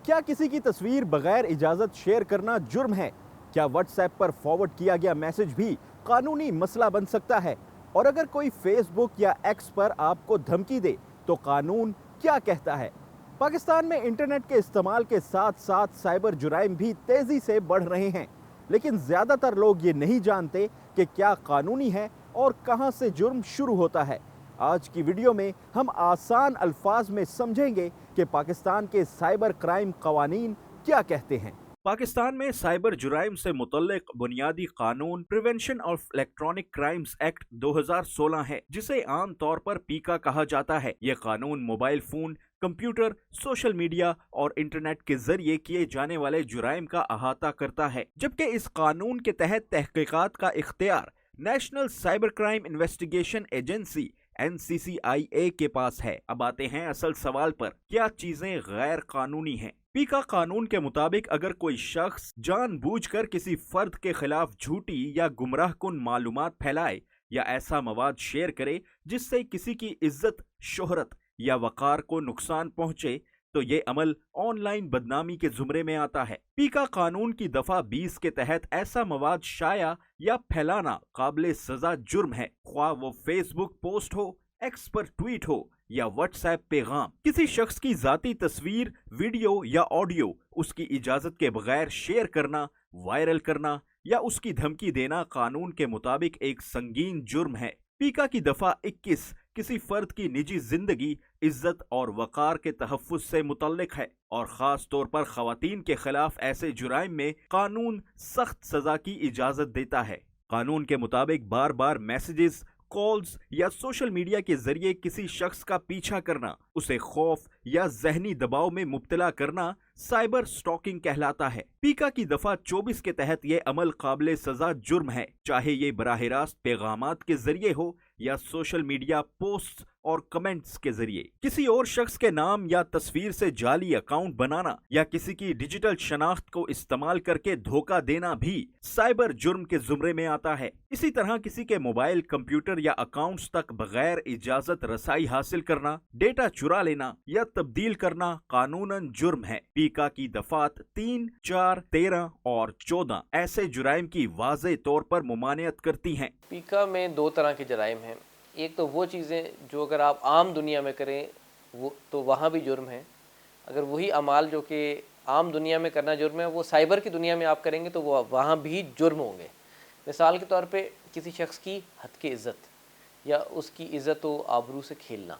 کیا کسی کی تصویر بغیر اجازت شیئر کرنا جرم ہے؟ کیا واٹس ایپ پر فارورڈ کیا گیا میسج بھی قانونی مسئلہ بن سکتا ہے؟ اور اگر کوئی فیس بک یا ایکس پر آپ کو دھمکی دے تو قانون کیا کہتا ہے؟ پاکستان میں انٹرنیٹ کے استعمال کے ساتھ ساتھ سائبر جرائم بھی تیزی سے بڑھ رہے ہیں، لیکن زیادہ تر لوگ یہ نہیں جانتے کہ کیا قانونی ہے اور کہاں سے جرم شروع ہوتا ہے۔ آج کی ویڈیو میں ہم آسان الفاظ میں سمجھیں گے کہ پاکستان کے سائبر کرائم قوانین کیا کہتے ہیں۔ پاکستان میں سائبر جرائم سے متعلق بنیادی قانون prevention of electronic crimes act 2016 ہے، جسے عام طور پر پیکا کہا جاتا ہے۔ یہ قانون mobile phone, computer, social media اور انٹرنیٹ کے ذریعے کیے جانے والے جرائم کا احاطہ کرتا ہے، جبکہ اس قانون کے تحت تحقیقات کا اختیار national cyber crime investigation agency NCCIA کے پاس ہے۔ اب آتے ہیں اصل سوال پر، کیا چیزیں غیر قانونی ہیں؟ پیکا قانون کے مطابق اگر کوئی شخص جان بوجھ کر کسی فرد کے خلاف جھوٹی یا گمراہ کن معلومات پھیلائے یا ایسا مواد شیئر کرے جس سے کسی کی عزت، شہرت یا وقار کو نقصان پہنچے تو یہ عمل آن لائن بدنامی کے زمرے میں آتا ہے۔ پیکا قانون کی دفعہ 20 کے تحت ایسا مواد شائع یا پھیلانا قابل سزا جرم ہے، خواہ وہ فیس بک پوسٹ ہو، ایکس پر ٹویٹ ہو یا واٹس ایپ پیغام۔ کسی شخص کی ذاتی تصویر، ویڈیو یا آڈیو اس کی اجازت کے بغیر شیئر کرنا، وائرل کرنا یا اس کی دھمکی دینا قانون کے مطابق ایک سنگین جرم ہے۔ پیکا کی دفعہ 21 کسی فرد کی نجی زندگی، عزت اور وقار کے تحفظ سے متعلق ہے اور خاص طور پر خواتین کے خلاف ایسے جرائم میں قانون سخت سزا کی اجازت دیتا ہے۔ قانون کے مطابق بار بار میسیجز، کالز یا سوشل میڈیا کے ذریعے کسی شخص کا پیچھا کرنا، اسے خوف یا ذہنی دباؤ میں مبتلا کرنا سائبر سٹاکنگ کہلاتا ہے۔ پیکا کی دفعہ 24 کے تحت یہ عمل قابل سزا جرم ہے، چاہے یہ براہ راست پیغامات کے ذریعے ہو یا سوشل میڈیا پوسٹ اور کمنٹس کے ذریعے۔ کسی اور شخص کے نام یا تصویر سے جعلی اکاؤنٹ بنانا یا کسی کی ڈیجیٹل شناخت کو استعمال کر کے دھوکہ دینا بھی سائبر جرم کے زمرے میں آتا ہے۔ اسی طرح کسی کے موبائل، کمپیوٹر یا اکاؤنٹس تک بغیر اجازت رسائی حاصل کرنا، ڈیٹا چرا لینا یا تبدیل کرنا قانوناً جرم ہے۔ پیکا کی دفعات 3، 4، 13 اور 14 ایسے جرائم کی واضح طور پر ممانعت کرتی ہیں۔ پیکا میں دو طرح کے جرائم ہیں، ایک تو وہ چیزیں جو اگر آپ عام دنیا میں کریں وہ تو وہاں بھی جرم ہے، اگر وہی اعمال جو کہ عام دنیا میں کرنا جرم ہے وہ سائبر کی دنیا میں آپ کریں گے تو وہ وہاں بھی جرم ہوں گے۔ مثال کے طور پہ کسی شخص کی حد کی عزت یا اس کی عزت و آبرو سے کھیلنا،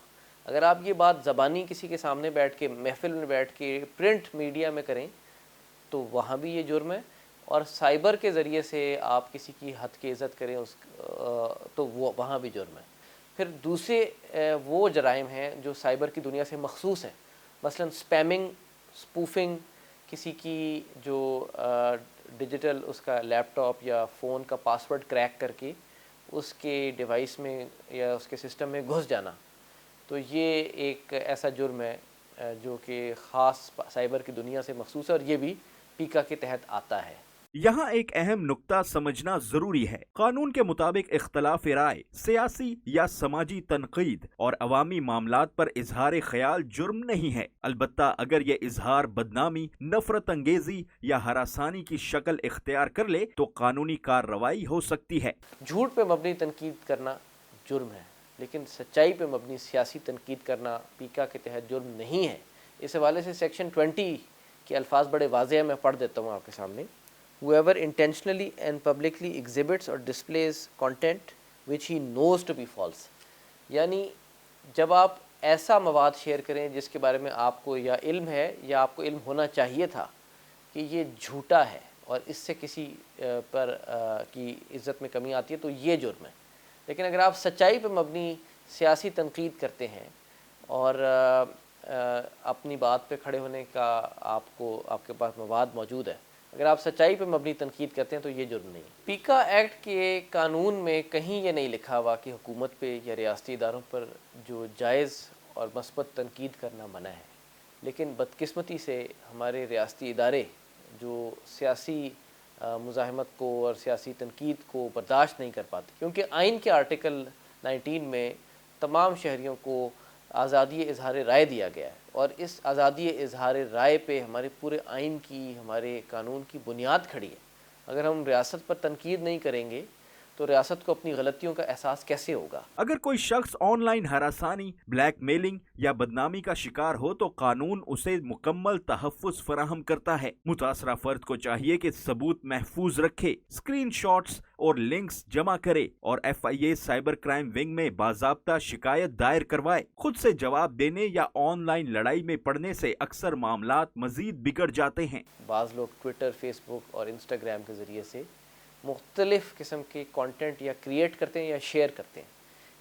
اگر آپ یہ بات زبانی کسی کے سامنے بیٹھ کے، محفل میں بیٹھ کے، پرنٹ میڈیا میں کریں تو وہاں بھی یہ جرم ہے، اور سائبر کے ذریعے سے آپ کسی کی حد کی عزت کریں تو وہ وہاں بھی جرم ہے۔ پھر دوسرے وہ جرائم ہیں جو سائبر کی دنیا سے مخصوص ہیں، مثلا سپیمنگ، سپوفنگ، کسی کی جو ڈیجیٹل اس کا لیپ ٹاپ یا فون کا پاسورڈ کریک کر کے اس کے ڈیوائس میں یا اس کے سسٹم میں گھس جانا، تو یہ ایک ایسا جرم ہے جو کہ خاص سائبر کی دنیا سے مخصوص ہے اور یہ بھی پیکا کے تحت آتا ہے۔ یہاں ایک اہم نقطہ سمجھنا ضروری ہے۔ قانون کے مطابق اختلاف رائے، سیاسی یا سماجی تنقید اور عوامی معاملات پر اظہار خیال جرم نہیں ہے، البتہ اگر یہ اظہار بدنامی، نفرت انگیزی یا ہراسانی کی شکل اختیار کر لے تو قانونی کارروائی ہو سکتی ہے۔ جھوٹ پہ مبنی تنقید کرنا جرم ہے، لیکن سچائی پہ مبنی سیاسی تنقید کرنا پیکا کے تحت جرم نہیں ہے۔ اس حوالے سے سیکشن 20 کے الفاظ بڑے واضح ہیں، میں پڑھ دیتا ہوں آپ کے سامنے۔ Whoever intentionally and publicly exhibits or displays content which he knows to be false، یعنی جب آپ ایسا مواد شیئر کریں جس کے بارے میں آپ کو یا علم ہے یا آپ کو علم ہونا چاہیے تھا کہ یہ جھوٹا ہے اور اس سے کسی پر کی عزت میں کمی آتی ہے تو یہ جرم ہے۔ لیکن اگر آپ سچائی پہ مبنی سیاسی تنقید کرتے ہیں اور اپنی بات پہ کھڑے ہونے کا آپ کے پاس مواد موجود ہے، اگر آپ سچائی پہ مبنی تنقید کرتے ہیں تو یہ جرم نہیں۔ پیکا ایکٹ کے قانون میں کہیں یہ نہیں لکھا ہوا کہ حکومت پہ یا ریاستی اداروں پر جو جائز اور مثبت تنقید کرنا منع ہے، لیکن بدقسمتی سے ہمارے ریاستی ادارے جو سیاسی مزاحمت کو اور سیاسی تنقید کو برداشت نہیں کر پاتے، کیونکہ آئین کے آرٹیکل 19 میں تمام شہریوں کو آزادی اظہار رائے دیا گیا ہے، اور اس آزادی اظہار رائے پہ ہمارے پورے آئین کی، ہمارے قانون کی بنیاد کھڑی ہے۔ اگر ہم ریاست پر تنقید نہیں کریں گے تو ریاست کو اپنی غلطیوں کا احساس کیسے ہوگا؟ اگر کوئی شخص آن لائن ہراسانی، بلیک میلنگ یا بدنامی کا شکار ہو تو قانون اسے مکمل تحفظ فراہم کرتا ہے۔ متاثرہ فرد کو چاہیے کہ ثبوت محفوظ رکھے، اسکرین شاٹس اور لنکس جمع کرے اور FIA سائبر کرائم ونگ میں باضابطہ شکایت دائر کروائے۔ خود سے جواب دینے یا آن لائن لڑائی میں پڑنے سے اکثر معاملات مزید بگڑ جاتے ہیں۔ بعض لوگ ٹویٹر، فیس بک اور انسٹاگرام کے ذریعے سے مختلف قسم کے کانٹینٹ یا کریٹ کرتے ہیں یا شیئر کرتے ہیں۔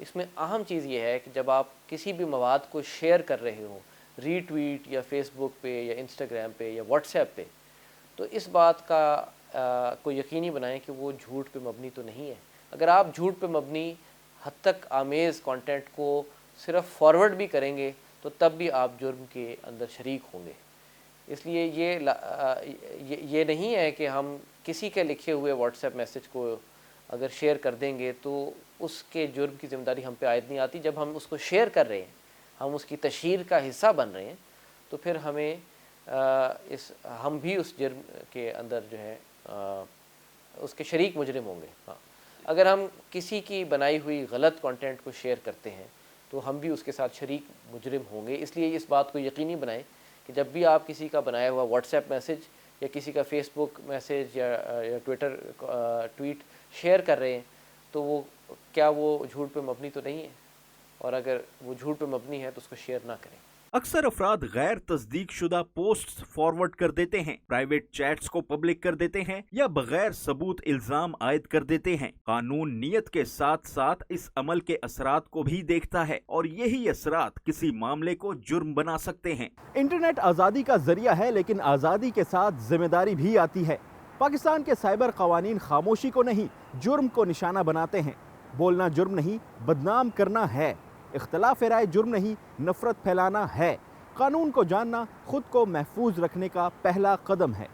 اس میں اہم چیز یہ ہے کہ جب آپ کسی بھی مواد کو شیئر کر رہے ہوں، ری ٹویٹ یا فیس بک پہ یا انسٹاگرام پہ یا واٹس ایپ پہ، تو اس بات کا کو یقینی بنائیں کہ وہ جھوٹ پہ مبنی تو نہیں ہے۔ اگر آپ جھوٹ پہ مبنی حد تک آمیز کانٹینٹ کو صرف فارورڈ بھی کریں گے تو تب بھی آپ جرم کے اندر شریک ہوں گے۔ اس لیے یہ نہیں ہے کہ ہم کسی کے لکھے ہوئے واٹس ایپ میسج کو اگر شیئر کر دیں گے تو اس کے جرم کی ذمہ داری ہم پہ عائد نہیں آتی۔ جب ہم اس کو شیئر کر رہے ہیں، ہم اس کی تشہیر کا حصہ بن رہے ہیں، تو پھر ہم بھی اس جرم کے اندر جو ہے اس کے شریک مجرم ہوں گے۔ ہاں، اگر ہم کسی کی بنائی ہوئی غلط کانٹینٹ کو شیئر کرتے ہیں تو ہم بھی اس کے ساتھ شریک مجرم ہوں گے۔ اس لیے اس بات کو یقینی بنائیں کہ جب بھی آپ کسی کا بنایا ہوا واٹس ایپ میسج یا کسی کا فیس بک میسج یا ٹویٹر ٹویٹ شیئر کر رہے ہیں تو کیا وہ جھوٹ پہ مبنی تو نہیں ہے، اور اگر وہ جھوٹ پہ مبنی ہے تو اس کو شیئر نہ کریں۔ اکثر افراد غیر تصدیق شدہ پوسٹس فارورڈ کر دیتے ہیں، پرائیویٹ چیٹس کو پبلک کر دیتے ہیں یا بغیر ثبوت الزام عائد کر دیتے ہیں۔ قانون نیت کے ساتھ ساتھ اس عمل کے اثرات کو بھی دیکھتا ہے اور یہی اثرات کسی معاملے کو جرم بنا سکتے ہیں۔ انٹرنیٹ آزادی کا ذریعہ ہے، لیکن آزادی کے ساتھ ذمہ داری بھی آتی ہے۔ پاکستان کے سائبر قوانین خاموشی کو نہیں، جرم کو نشانہ بناتے ہیں۔ بولنا جرم نہیں، بدنام کرنا ہے۔ اختلاف رائے جرم نہیں، نفرت پھیلانا ہے۔ قانون کو جاننا خود کو محفوظ رکھنے کا پہلا قدم ہے۔